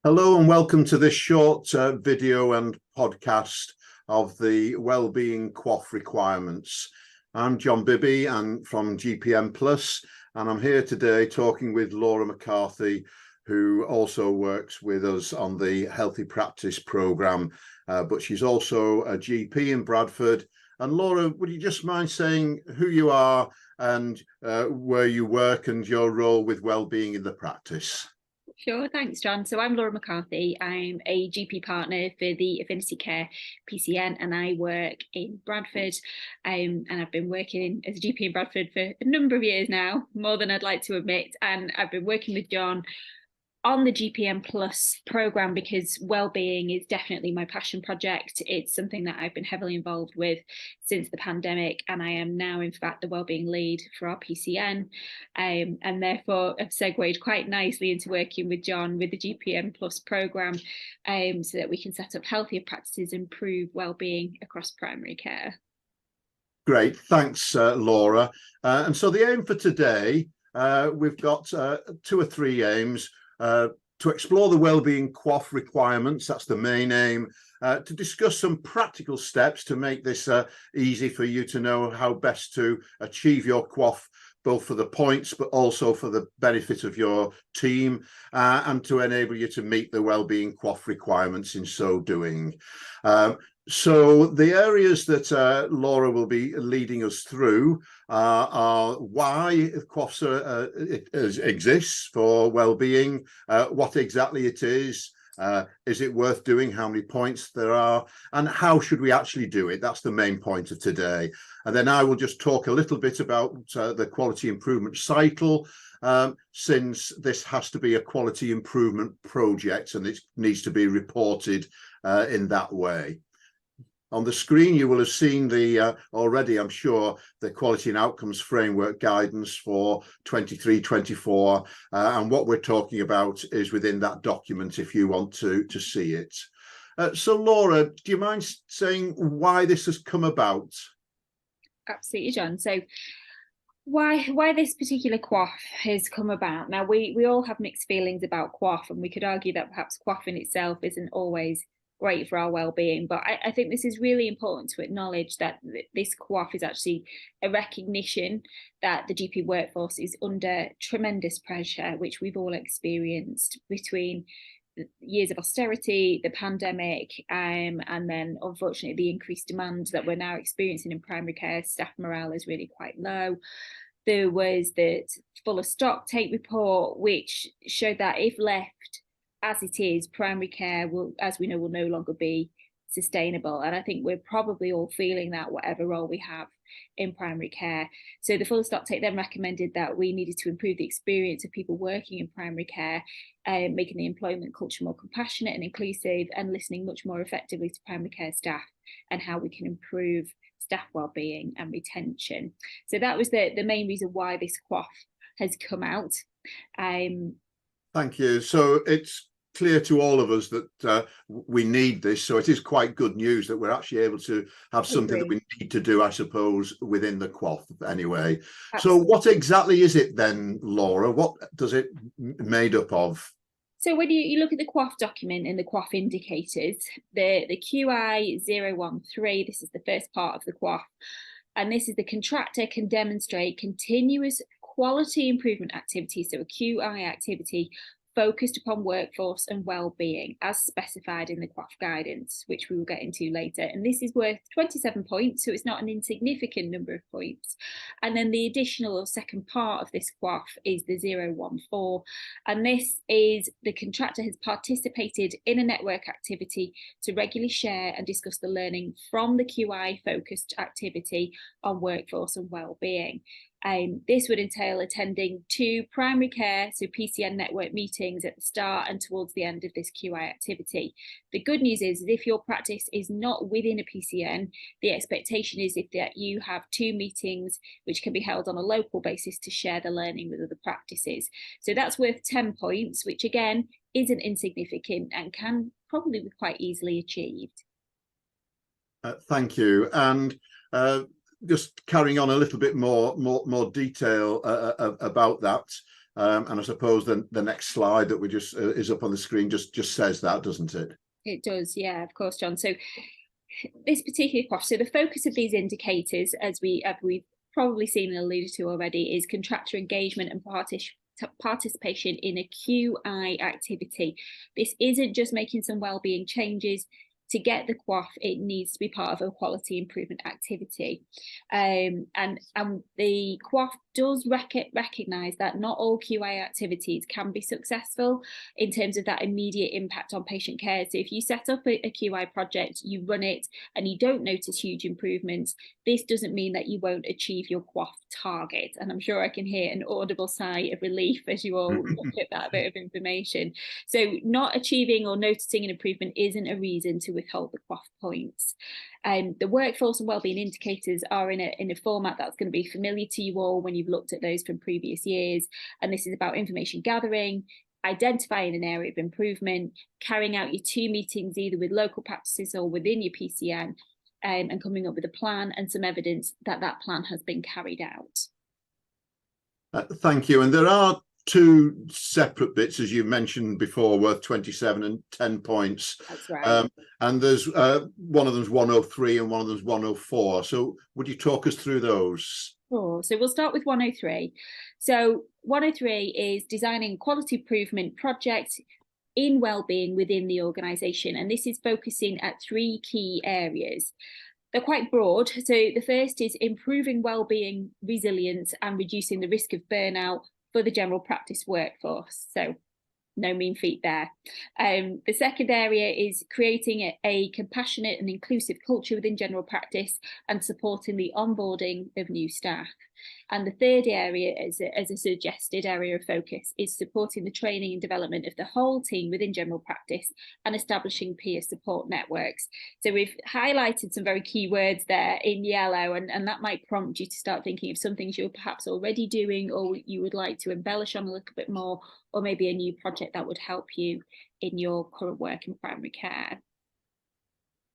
Hello and welcome to this short video and podcast of the Wellbeing QoF requirements. I'm John Bibby and from GPM Plus, and I'm here today talking with Laura McCarthy, who also works with us on the Healthy Practice programme, but she's also a GP in Bradford. And Laura, would you just mind saying who you are and where you work and your role with wellbeing in the practice? Sure, thanks, John. So I'm Laura McCarthy. I'm a GP partner for the Affinity Care PCN, and I work in Bradford. And I've been working as a GP in Bradford for a number of years now, more than I'd like to admit. And I've been working with John on the GPM Plus programme because wellbeing is definitely my passion project. It's something that I've been heavily involved with since the pandemic, and I am now in fact the wellbeing lead for our PCN, and therefore I've segued quite nicely into working with John with the GPM Plus programme, so that we can set up healthier practices, improve wellbeing across primary care. Great, thanks Laura. And so the aim for today, we've got 2 or 3 aims. To explore the Wellbeing QoF requirements, that's the main aim, to discuss some practical steps to make this easy for you to know how best to achieve your QoF, both for the points but also for the benefit of your team, and to enable you to meet the Wellbeing QoF requirements in so doing. So the areas that Laura will be leading us through are why QoF exists for wellbeing, what exactly it is it worth doing, how many points there are, and how should we actually do it. That's the main point of today. And then I will just talk a little bit about the quality improvement cycle, since this has to be a quality improvement project and it needs to be reported in that way. On the screen, you will have seen the already, I'm sure, the Quality and Outcomes Framework guidance for 23-24, and what we're talking about is within that document if you want to see it. So Laura, do you mind saying why this has come about? Absolutely, John. So why this particular QoF has come about. Now, we all have mixed feelings about QoF, and we could argue that perhaps QoF in itself isn't always great for our well-being, but I think this is really important to acknowledge that this QoF is actually a recognition that the GP workforce is under tremendous pressure, which we've all experienced between years of austerity, the pandemic, and then unfortunately the increased demand that we're now experiencing in primary care. Staff morale is really quite low. There was the fuller stock take report, which showed that if left as it is, primary care will, as we know, will no longer be sustainable. And I think we're probably all feeling that, whatever role we have in primary care. So the full stock take then recommended that we needed to improve the experience of people working in primary care, making the employment culture more compassionate and inclusive, and listening much more effectively to primary care staff and how we can improve staff wellbeing and retention. So that was the main reason why this QoF has come out. Thank you. So it's clear to all of us that we need this, so it is quite good news that we're actually able to have something that we need to do, I suppose, within the QoF anyway. Absolutely. So what exactly is it then, Laura? What does it made up of? So when you look at the QoF document and the QoF indicators, the QI 013, this is the first part of the QoF, and this is the contractor can demonstrate continuous quality improvement activity, so a QI activity focused upon workforce and well-being as specified in the QoF guidance, which we will get into later. And this is worth 27 points, so it's not an insignificant number of points. And then the additional or second part of this QoF is the 014, and this is the contractor has participated in a network activity to regularly share and discuss the learning from the QI focused activity on workforce and well-being. This would entail attending 2 primary care, so PCN network meetings at the start and towards the end of this QI activity. The good news is that if your practice is not within a PCN, the expectation is that you have 2 meetings which can be held on a local basis to share the learning with other practices. So that's worth 10 points, which again isn't insignificant and can probably be quite easily achieved. Thank you. And just carrying on a little bit more detail about that. And I suppose the next slide that we just is up on the screen just says that, doesn't it? It does, yeah, of course, John. So this particular QoF, so the focus of these indicators, as we've probably seen and alluded to already, is contractor engagement and participation in a QI activity. This isn't just making some wellbeing changes. To get the QoF, it needs to be part of a quality improvement activity. And the QoF does recognise that not all QI activities can be successful in terms of that immediate impact on patient care. So if you set up a QI project, you run it, and you don't notice huge improvements, this doesn't mean that you won't achieve your QoF target. And I'm sure I can hear an audible sigh of relief as you all look at that bit of information. So not achieving or noticing an improvement isn't a reason to withhold the QoF points. The workforce and wellbeing indicators are in a format that's going to be familiar to you all when you've looked at those from previous years. And this is about information gathering, identifying an area of improvement, carrying out your 2 meetings either with local practices or within your PCN, and coming up with a plan and some evidence that that plan has been carried out. Thank you. And there are 2 separate bits, as you mentioned before, worth 27 and 10 points. That's right. And there's one of them's 103 and one of them's 104. So would you talk us through those? Sure. So we'll start with 103. So 103 is designing quality improvement project in wellbeing within the organisation, and this is focusing at 3 key areas. They're quite broad. So the first is improving wellbeing resilience and reducing the risk of burnout for the general practice workforce. So no mean feat there. The second area is creating a compassionate and inclusive culture within general practice and supporting the onboarding of new staff. And the third area, as a suggested area of focus, is supporting the training and development of the whole team within general practice and establishing peer support networks. So we've highlighted some very key words there in yellow, and that might prompt you to start thinking of some things you're perhaps already doing or you would like to embellish on a little bit more, or maybe a new project that would help you in your current work in primary care.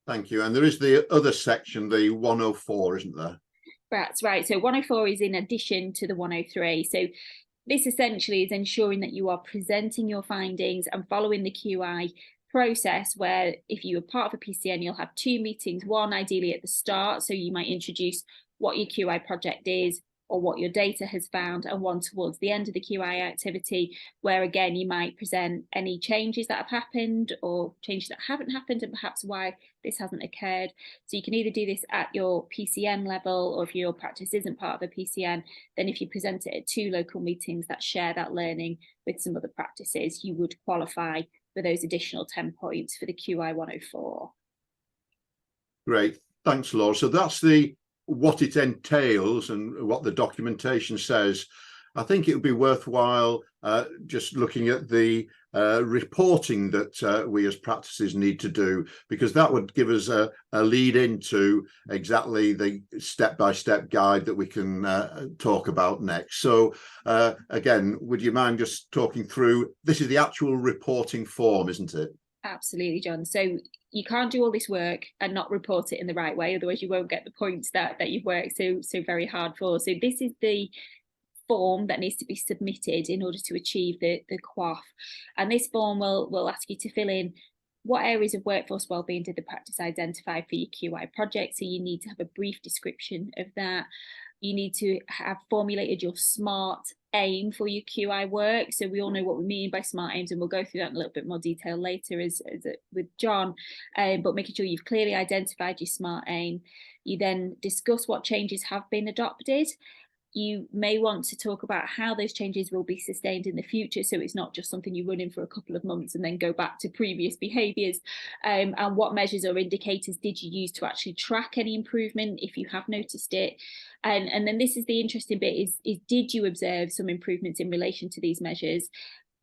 Thank you. And there is the other section, the 104, isn't there? That's right. So 104 is in addition to the 103. So this essentially is ensuring that you are presenting your findings and following the QI process, where if you are part of a PCN, you'll have 2 meetings, one ideally at the start. So you might introduce what your QI project is or what your data has found, and one towards the end of the QI activity, where again you might present any changes that have happened or changes that haven't happened and perhaps why this hasn't occurred. So you can either do this at your PCN level, or if your practice isn't part of a PCN, then if you present it at 2 local meetings that share that learning with some other practices, you would qualify for those additional 10 points for the QI 104. Great, thanks, Laura. So that's what it entails and what the documentation says. I think it would be worthwhile just looking at the reporting that we as practices need to do, because that would give us a lead into exactly the step-by-step guide that we can talk about next. So again, would you mind just talking through, this is the actual reporting form, isn't it? Absolutely, John. So you can't do all this work and not report it in the right way, otherwise you won't get the points that you've worked so very hard for. So this is the form that needs to be submitted in order to achieve the QoF. And this form will ask you to fill in what areas of workforce wellbeing did the practice identify for your QI project. So you need to have a brief description of that. You need to have formulated your SMART aim for your QI work. So we all know what we mean by SMART aims, and we'll go through that in a little bit more detail later with John, but making sure you've clearly identified your SMART aim. You then discuss what changes have been adopted. You may want to talk about how those changes will be sustained in the future, so it's not just something you run in for a couple of months and then go back to previous behaviours, and what measures or indicators did you use to actually track any improvement if you have noticed it. And then this is the interesting bit, is did you observe some improvements in relation to these measures?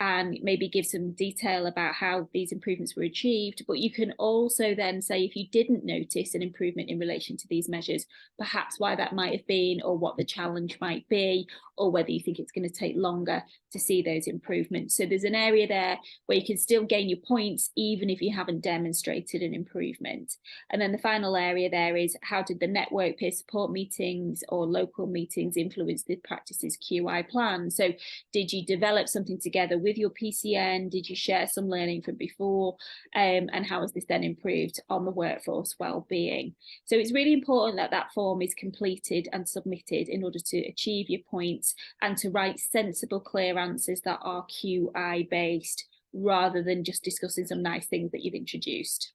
and maybe give some detail about how these improvements were achieved. But you can also then say, if you didn't notice an improvement in relation to these measures, perhaps why that might have been, or what the challenge might be, or whether you think it's going to take longer to see those improvements. So there's an area there where you can still gain your points even if you haven't demonstrated an improvement. And then the final area there is, how did the network peer support meetings or local meetings influence the practice's QI plan? So did you develop something together with your PCN? Did you share some learning from before? And how has this then improved on the workforce wellbeing? So it's really important that that form is completed and submitted in order to achieve your points, and to write sensible, clear answers that are QI based, rather than just discussing some nice things that you've introduced.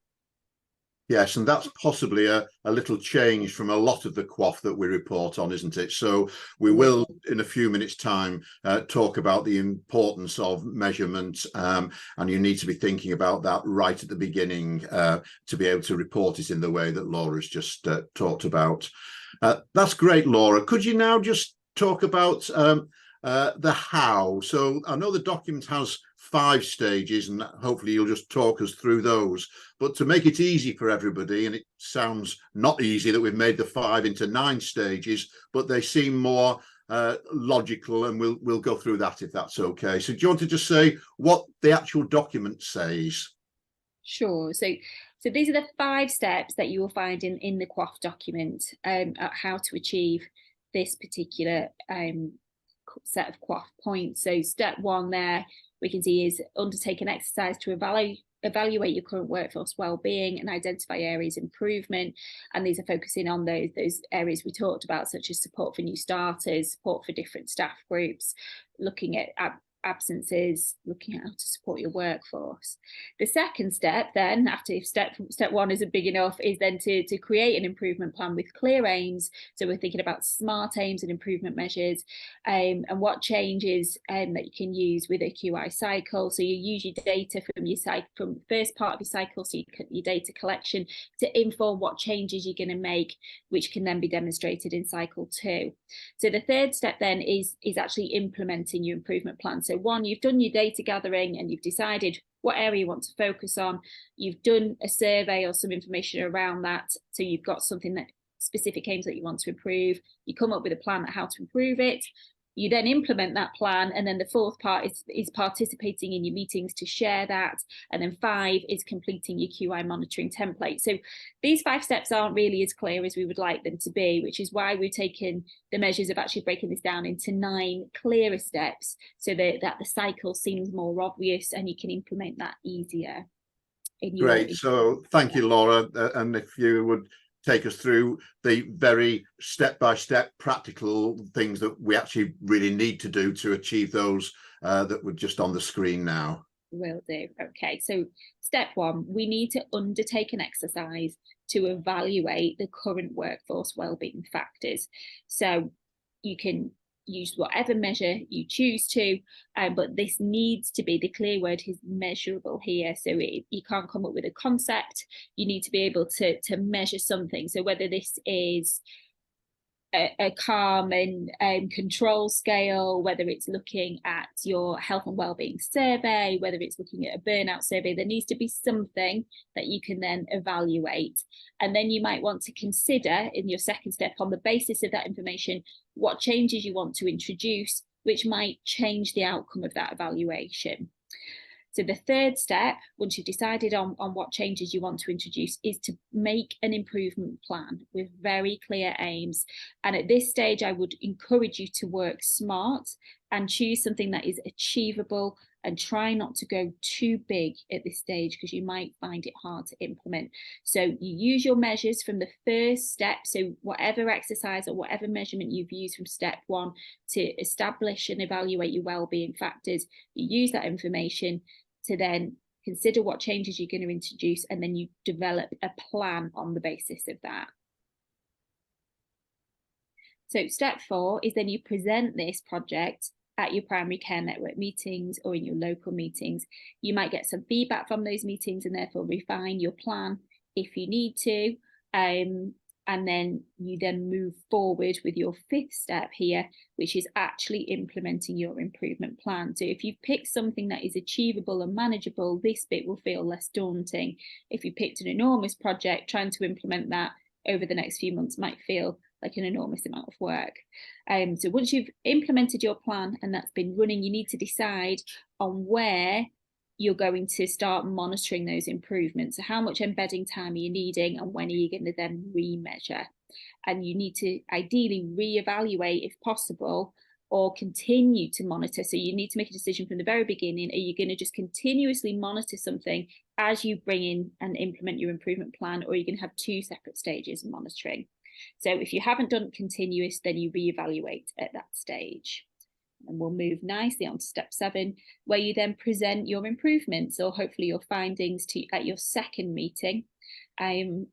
Yes, and that's possibly a little change from a lot of the QoF that we report on, isn't it? So we will, in a few minutes' time, talk about the importance of measurement, and you need to be thinking about that right at the beginning to be able to report it in the way that Laura's just talked about. That's great, Laura. Could you now just talk about the how? So I know the document has 5 stages, and hopefully you'll just talk us through those. But to make it easy for everybody, and it sounds not easy that we've made the 5 into 9 stages, but they seem more logical, and we'll go through that if that's okay. So do you want to just say what the actual document says? Sure. So these are the 5 steps that you will find in the QoF document at how to achieve this particular set of QoF points. So step 1 there, we can see, is undertake an exercise to evaluate your current workforce wellbeing and identify areas of improvement. And these are focusing on those areas we talked about, such as support for new starters, support for different staff groups, looking at absences, looking at how to support your workforce. The second step then, after if step 1 isn't big enough, is then to create an improvement plan with clear aims. So we're thinking about SMART aims and improvement measures, and what changes that you can use with a QI cycle. So you use your data from your cycle, from the first part of your cycle, so your data collection, to inform what changes you're going to make, which can then be demonstrated in cycle 2. So the third step then is actually implementing your improvement plan. So 1, you've done your data gathering and you've decided what area you want to focus on. You've done a survey or some information around that. So you've got something that specific aims that you want to improve. You come up with a plan on how to improve it. You then implement that plan, and then the 4th part is participating in your meetings to share that, and then 5 is completing your QI monitoring template. So these 5 steps aren't really as clear as we would like them to be, which is why we've taken the measures of actually breaking this down into 9 clearer steps, so that the cycle seems more obvious and you can implement that easier. Great. So thank you, Laura. And if you would take us through the very step-by-step practical things that we actually really need to do to achieve those that were just on the screen now. Will do. Okay, so step 1, we need to undertake an exercise to evaluate the current workforce wellbeing factors. So you can use whatever measure you choose to, but this needs to be, the clear word is measurable here. So you can't come up with a concept, you need to be able to measure something. So whether this is a calm and control scale, whether it's looking at your health and wellbeing survey, whether it's looking at a burnout survey, there needs to be something that you can then evaluate. And then you might want to consider in your second step, on the basis of that information, what changes you want to introduce, which might change the outcome of that evaluation. So the third step, once you've decided on what changes you want to introduce, is to make an improvement plan with very clear aims. And at this stage, I would encourage you to work smart and choose something that is achievable, and try not to go too big at this stage, because you might find it hard to implement. So you use your measures from the first step. So whatever exercise or whatever measurement you've used from step 1 to establish and evaluate your wellbeing factors, you use that information to then consider what changes you're going to introduce, and then you develop a plan on the basis of that. So step 4 is then you present this project at your primary care network meetings or in your local meetings. You might get some feedback from those meetings and therefore refine your plan if you need to. And then you then move forward with your fifth step here, which is actually implementing your improvement plan. So if you've picked something that is achievable and manageable, this bit will feel less daunting. If you picked an enormous project, trying to implement that over the next few months might feel like an enormous amount of work. So once you've implemented your plan and that's been running, you need to decide on where you're going to start monitoring those improvements. So how much embedding time are you needing, and when are you going to then remeasure? And you need to ideally reevaluate if possible, or continue to monitor. So you need to make a decision from the very beginning. Are you going to just continuously monitor something as you bring in and implement your improvement plan, or are you going to have two separate stages of monitoring? So if you haven't done continuous, then you reevaluate at that stage. And we'll move nicely on to step 7, where you then present your improvements, or hopefully your findings, at your second meeting. I'm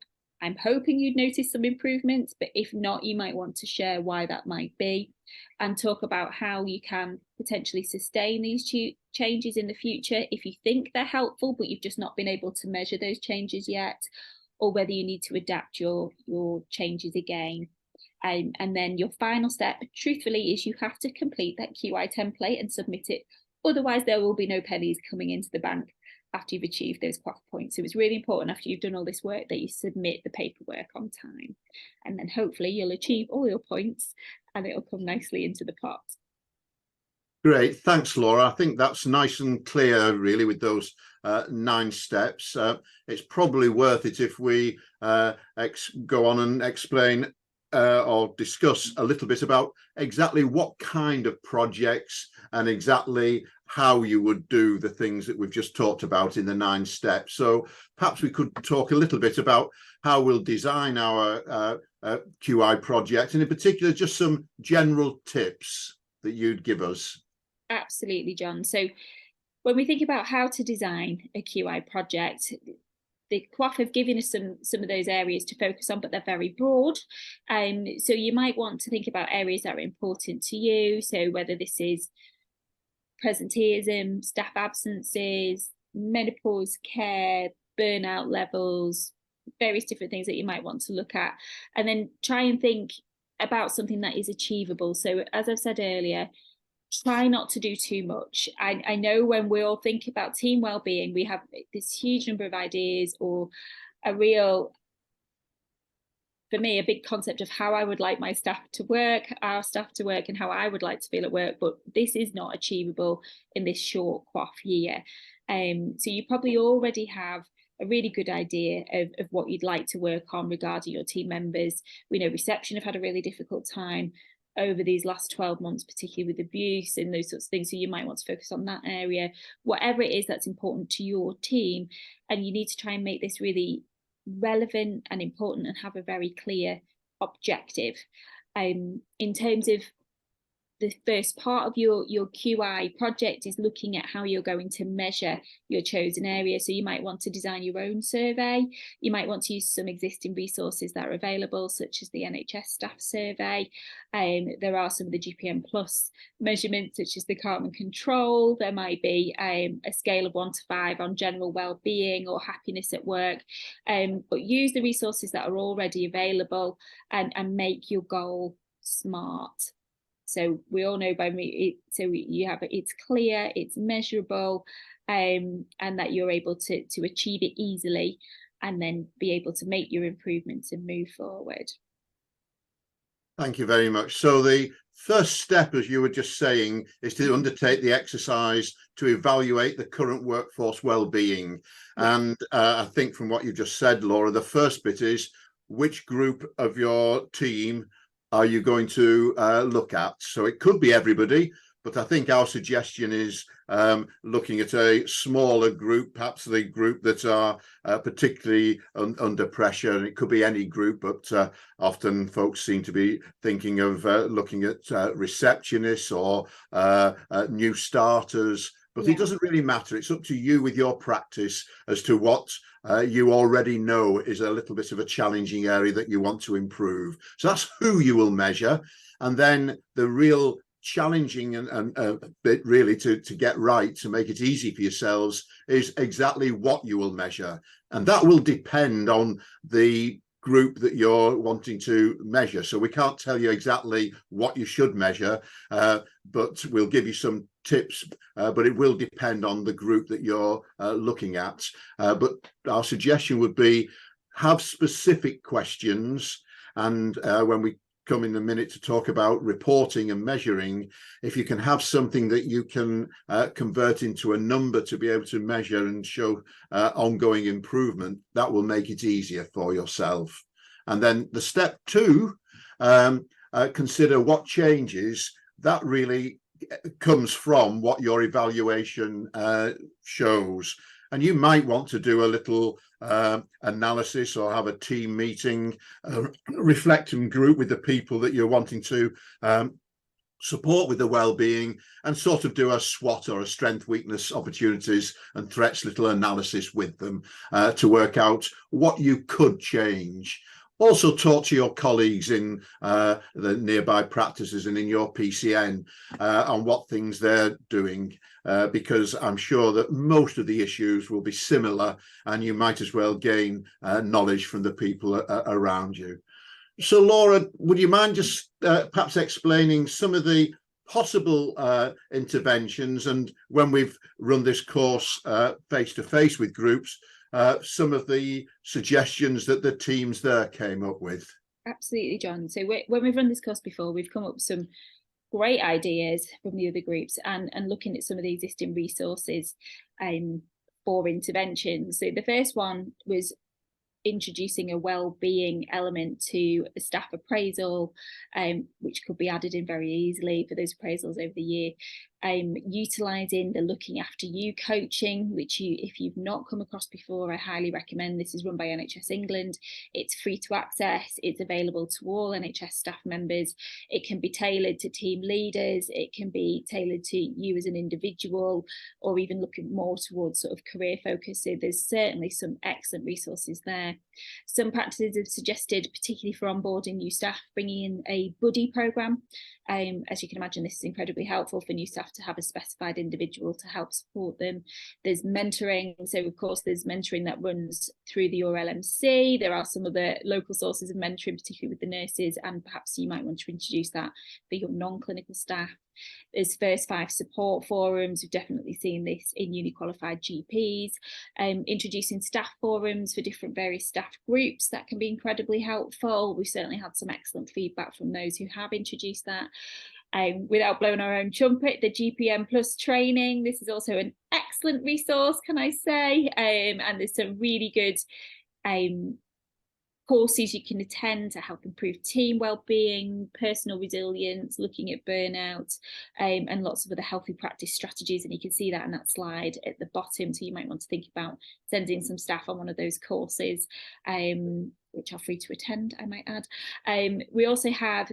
hoping you'd notice some improvements, but if not, you might want to share why that might be, and talk about how you can potentially sustain these changes in the future if you think they're helpful, but you've just not been able to measure those changes yet, or whether you need to adapt your changes again. And then your final step, truthfully, is you have to complete that QI template and submit it. Otherwise, there will be no pennies coming into the bank after you've achieved those QoF points. So it's really important after you've done all this work that you submit the paperwork on time. And then hopefully you'll achieve all your points and it'll come nicely into the pot. Great, thanks, Laura. I think that's nice and clear, really, with those 9 steps. It's probably worth it if we go on and explain or discuss a little bit about exactly what kind of projects and exactly how you would do the things that we've just talked about in the 9 steps. So perhaps we could talk a little bit about how we'll design our QI project, and in particular, just some general tips that you'd give us. Absolutely, John. So when we think about how to design a QI project, the QoF have given us some of those areas to focus on, but they're very broad. So you might want to think about areas that are important to you. So whether this is presenteeism, staff absences, menopause care, burnout levels, various different things that you might want to look at, and then try and think about something that is achievable. So as I've said earlier, try not to do too much. I know when we all think about team well-being, we have this huge number of ideas, or a real, for me, a big concept of how I would like my staff to work, our staff to work, and how I would like to feel at work. But this is not achievable in this short QoF year. So you probably already have a really good idea of what you'd like to work on regarding your team members. We know reception have had a really difficult time over these last 12 months, particularly with abuse and those sorts of things. So you might want to focus on that area, whatever it is that's important to your team. And you need to try and make this really relevant and important and have a very clear objective. In terms of the first part of your QI project is looking at how you're going to measure your chosen area. So you might want to design your own survey. You might want to use some existing resources that are available, such as the NHS staff survey. There are some of the GPM plus measurements, such as the calm and control. There might be a scale of 1 to 5 on general well-being or happiness at work. But use the resources that are already available and make your goal SMART. So we all know you have it's clear, it's measurable, and that you're able to achieve it easily, and then be able to make your improvements and move forward. Thank you very much. So the first step, as you were just saying, is to undertake the exercise to evaluate the current workforce well-being. And I think from what you just said, Laura, the first bit is which group of your team are you going to look at? So it could be everybody, but I think our suggestion is looking at a smaller group, perhaps the group that are particularly under pressure. And it could be any group, but often folks seem to be thinking of looking at receptionists or new starters. But it doesn't really matter. It's up to you with your practice as to what you already know is a little bit of a challenging area that you want to improve. So that's who you will measure. And then the real challenging and bit really to get right, to make it easy for yourselves, is exactly what you will measure. And that will depend on the group that you're wanting to measure. So we can't tell you exactly what you should measure, but we'll give you some tips, but it will depend on the group that you're looking at. But our suggestion would be have specific questions, and when we come in a minute to talk about reporting and measuring, if you can have something that you can convert into a number to be able to measure and show ongoing improvement, that will make it easier for yourself. And then the step 2, consider what changes. That really comes from what your evaluation shows. And you might want to do a little analysis or have a team meeting, reflect and group with the people that you're wanting to support with the well-being, and sort of do a SWOT, or a strength, weakness, opportunities and threats little analysis with them to work out what you could change. Also talk to your colleagues in the nearby practices and in your PCN on what things they're doing, because I'm sure that most of the issues will be similar, and you might as well gain knowledge from the people around you. So Laura, would you mind just perhaps explaining some of the possible interventions, and when we've run this course face-to-face with groups, some of the suggestions that the teams there came up with? Absolutely, John. So when we've run this course before, we've come up with some great ideas from the other groups, and looking at some of the existing resources for interventions. So the first one was introducing a well-being element to a staff appraisal, which could be added in very easily for those appraisals over the year. Utilising the Looking After You coaching, which if you've not come across before, I highly recommend. This is run by NHS England. It's free to access. It's available to all NHS staff members. It can be tailored to team leaders. It can be tailored to you as an individual, or even looking more towards sort of career focus. So there's certainly some excellent resources there. Some practices have suggested, particularly for onboarding new staff, bringing in a buddy programme. As you can imagine, this is incredibly helpful for new staff to have a specified individual to help support them. There's mentoring. So of course there's mentoring that runs through the RLMC. There are some other local sources of mentoring, particularly with the nurses, and perhaps you might want to introduce that for your non-clinical staff. There's first 5 support forums. We've definitely seen this in uni qualified GPs. Introducing staff forums for different various staff groups, that can be incredibly helpful. We've certainly had some excellent feedback from those who have introduced that. Without blowing our own trumpet, the GPM Plus training, this is also an excellent resource, can I say, and there's some really good courses you can attend to help improve team well-being, personal resilience, looking at burnout, and lots of other healthy practice strategies. And you can see that in that slide at the bottom. So you might want to think about sending some staff on one of those courses, which are free to attend, I might add. We also have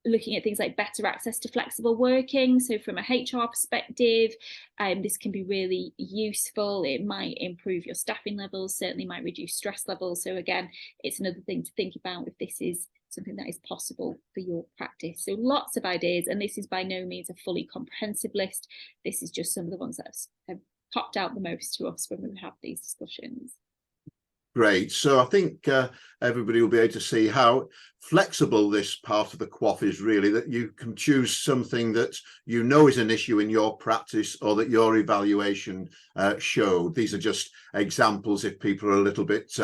looking at things like better access to flexible working. So from a HR perspective, this can be really useful. It might improve your staffing levels, certainly might reduce stress levels. So again, it's another thing to think about if this is something that is possible for your practice. So lots of ideas, and this is by no means a fully comprehensive list. This is just some of the ones that have popped out the most to us when we have these discussions. Great. So I think everybody will be able to see how flexible this part of the QoF is, really, that you can choose something that you know is an issue in your practice or that your evaluation showed. These are just examples if people are a little bit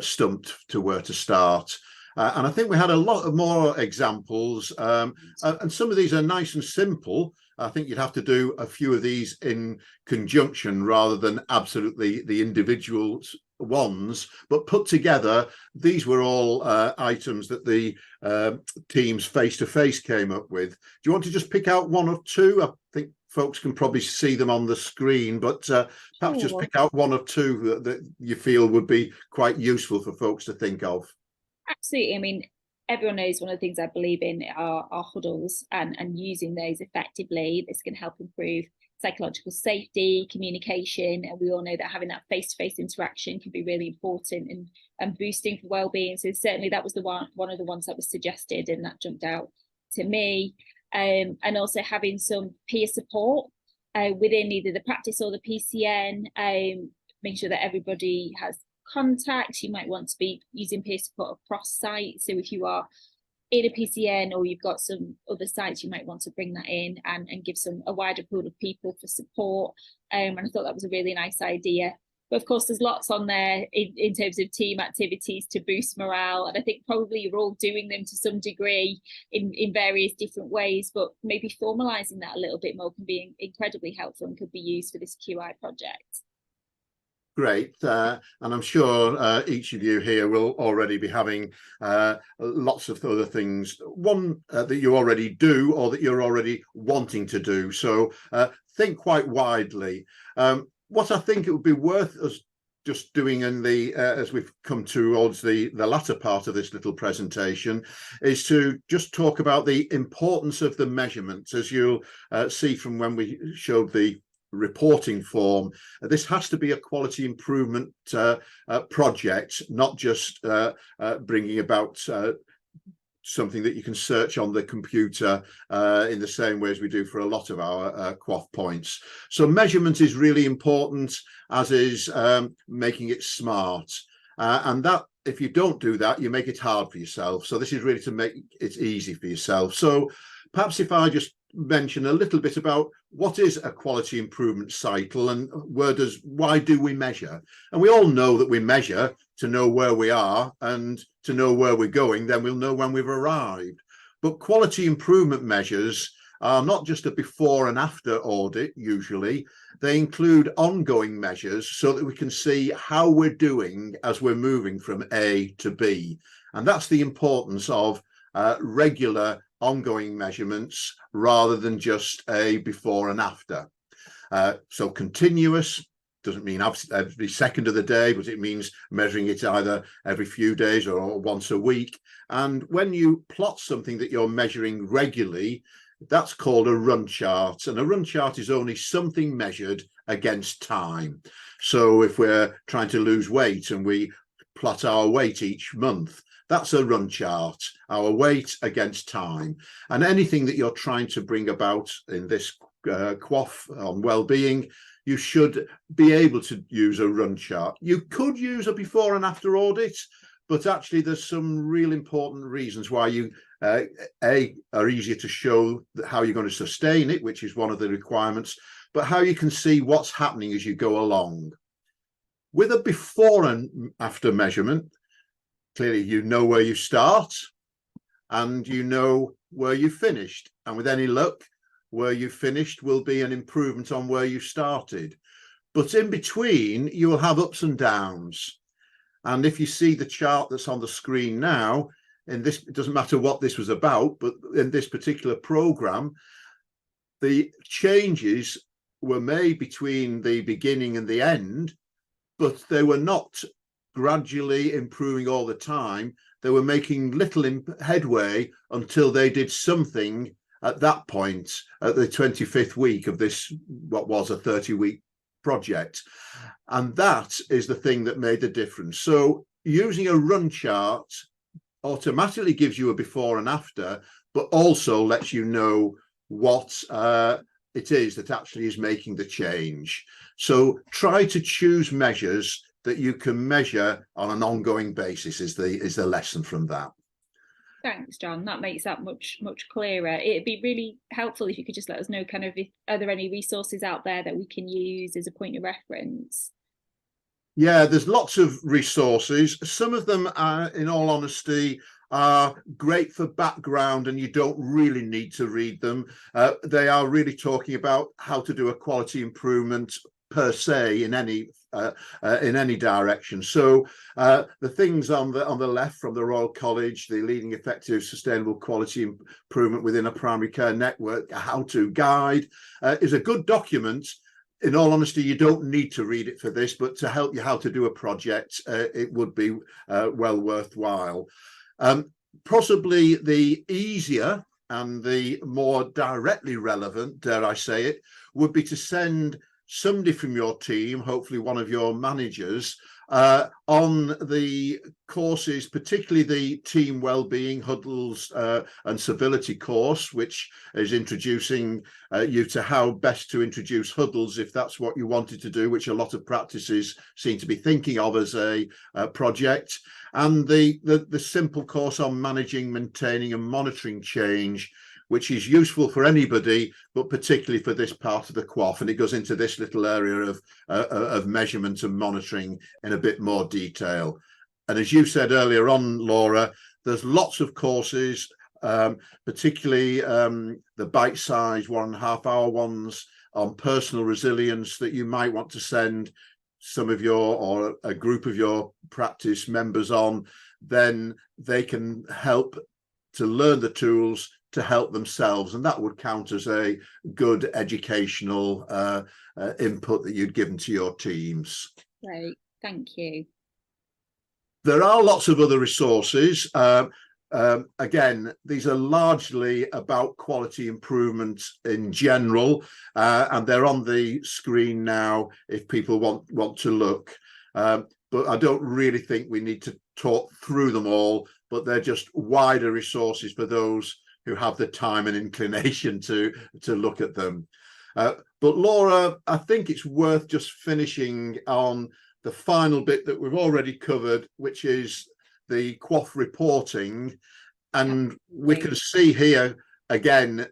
stumped to where to start. And I think we had a lot of more examples, and some of these are nice and simple. I think you'd have to do a few of these in conjunction rather than absolutely the individual ones, but put together, these were all items that the teams face-to-face came up with. Do you want to just pick out one or two? I think folks can probably see them on the screen, but perhaps just pick out one or two that you feel would be quite useful for folks to think of. Absolutely. I mean, everyone knows one of the things I believe in are huddles, and using those effectively. This can help improve psychological safety, communication, and we all know that having that face-to-face interaction can be really important and boosting for well-being. So certainly that was one of the ones that was suggested, and that jumped out to me. And also having some peer support within either the practice or the PCN, making sure that everybody has contacts. You might want to be using peer support across sites. So if you are in a PCN or you've got some other sites, you might want to bring that in and give a wider pool of people for support. And I thought that was a really nice idea. But of course, there's lots on there in terms of team activities to boost morale. And I think probably you're all doing them to some degree in various different ways, but maybe formalising that a little bit more can be incredibly helpful and could be used for this QI project. Great. And I'm sure each of you here will already be having lots of other things, one that you already do or that you're already wanting to do. So think quite widely. What I think it would be worth us just doing in the as we've come towards the latter part of this little presentation is to just talk about the importance of the measurements. As you'll see from when we showed the reporting form, this has to be a quality improvement project, not just bringing about something that you can search on the computer in the same way as we do for a lot of our QoF points. So measurement is really important, as is making it smart. And that, if you don't do that, you make it hard for yourself. So this is really to make it easy for yourself. So perhaps if I just mention a little bit about what is a quality improvement cycle and why do we measure? And we all know that we measure to know where we are and to know where we're going, then we'll know when we've arrived. But quality improvement measures are not just a before and after audit, usually. They include ongoing measures so that we can see how we're doing as we're moving from A to B. And that's the importance of regular ongoing measurements rather than just a before and after. So continuous doesn't mean every second of the day, but it means measuring it either every few days or once a week. And when you plot something that you're measuring regularly, that's called a run chart. And a run chart is only something measured against time. So if we're trying to lose weight and we plot our weight each month, that's a run chart, our weight against time. And anything that you're trying to bring about in this QoF on well-being, you should be able to use a run chart. You could use a before and after audit, but actually there's some real important reasons why you are easier to show how you're going to sustain it, which is one of the requirements, but how you can see what's happening as you go along. With a before and after measurement, clearly you know where you start and you know where you finished. And with any luck, where you finished will be an improvement on where you started. But in between, you will have ups and downs. And if you see the chart that's on the screen now, in this, it doesn't matter what this was about, but in this particular program, the changes were made between the beginning and the end, but they were not gradually improving all the time. They were making little headway until they did something at that point, at the 25th week of this, what was a 30-week project. And that is the thing that made the difference. So using a run chart automatically gives you a before and after, but also lets you know what it is that actually is making the change. So try to choose measures that you can measure on an ongoing basis is the lesson from that. Thanks, John. That makes that much clearer. It'd be really helpful if you could just let us know kind of are there any resources out there that we can use as a point of reference? Yeah, there's lots of resources. Some of them are, in all honesty, are great for background and you don't really need to read them. They are really talking about how to do a quality improvement per se in any direction. So the things on the left from the Royal College, the Leading Effective Sustainable Quality Improvement Within a Primary Care Network, a how-to guide, is a good document. In all honesty, you don't need to read it for this, but to help you how to do a project, it would be well worthwhile. Possibly the easier and the more directly relevant, dare I say it, would be to send somebody from your team, hopefully one of your managers, on the courses, particularly the team wellbeing huddles and civility course, which is introducing you to how best to introduce huddles if that's what you wanted to do, which a lot of practices seem to be thinking of as a project, and the simple course on managing, maintaining and monitoring change, which is useful for anybody, but particularly for this part of the QoF. And it goes into this little area of measurement and monitoring in a bit more detail. And as you said earlier on, Laura, there's lots of courses, particularly the bite-sized 1.5 hour ones on personal resilience that you might want to send some of your, or a group of your practice members on. Then they can help to learn the tools to help themselves, and that would count as a good educational input that you'd given to your teams. Great, thank you. There are lots of other resources. Again, these are largely about quality improvement in general, and they're on the screen now if people want to look. But I don't really think we need to talk through them all, but they're just wider resources for those who have the time and inclination to look at them. But Laura, I think it's worth just finishing on the final bit that we've already covered, which is the QoF reporting. And we can see here again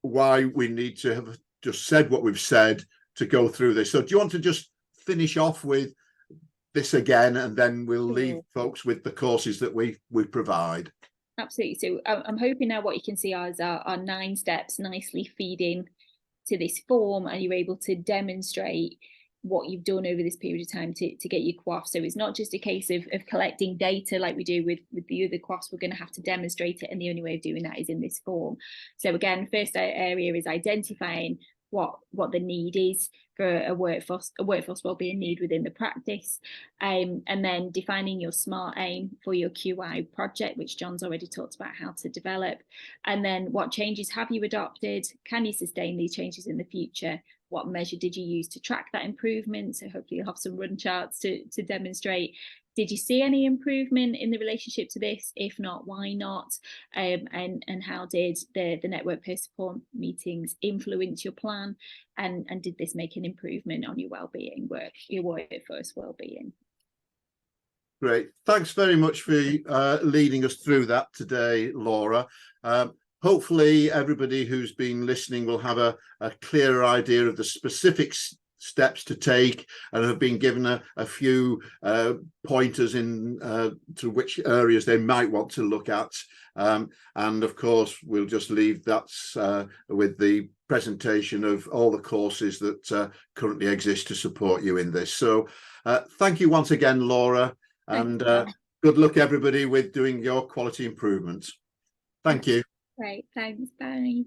why we need to have just said what we've said to go through this. So do you want to just finish off with this again, and then we'll leave folks with the courses that we provide? Absolutely. So I'm hoping now what you can see is our 9 steps nicely feeding to this form, and you're able to demonstrate what you've done over this period of time to get your QoF. So it's not just a case of collecting data like we do with the other QoFs. We're going to have to demonstrate it, and the only way of doing that is in this form. So again, first area is identifying what the need is for a workforce wellbeing need within the practice, and then defining your SMART aim for your QI project, which John's already talked about how to develop, and then what changes have you adopted, can you sustain these changes in the future, what measure did you use to track that improvement, so hopefully you'll have some run charts to demonstrate. Did you see any improvement in the relationship to this? If not, why not? And how did the network peer support meetings influence your plan? And did this make an improvement on your wellbeing work, your workforce wellbeing? Great. Thanks very much for leading us through that today, Laura. Hopefully everybody who's been listening will have a clearer idea of the specifics steps to take, and have been given a few pointers in to which areas they might want to look at, and of course we'll just leave that with the presentation of all the courses that currently exist to support you in this. So thank you once again, Laura, and good luck everybody with doing your quality improvements. Thank you. Great, thanks, bye.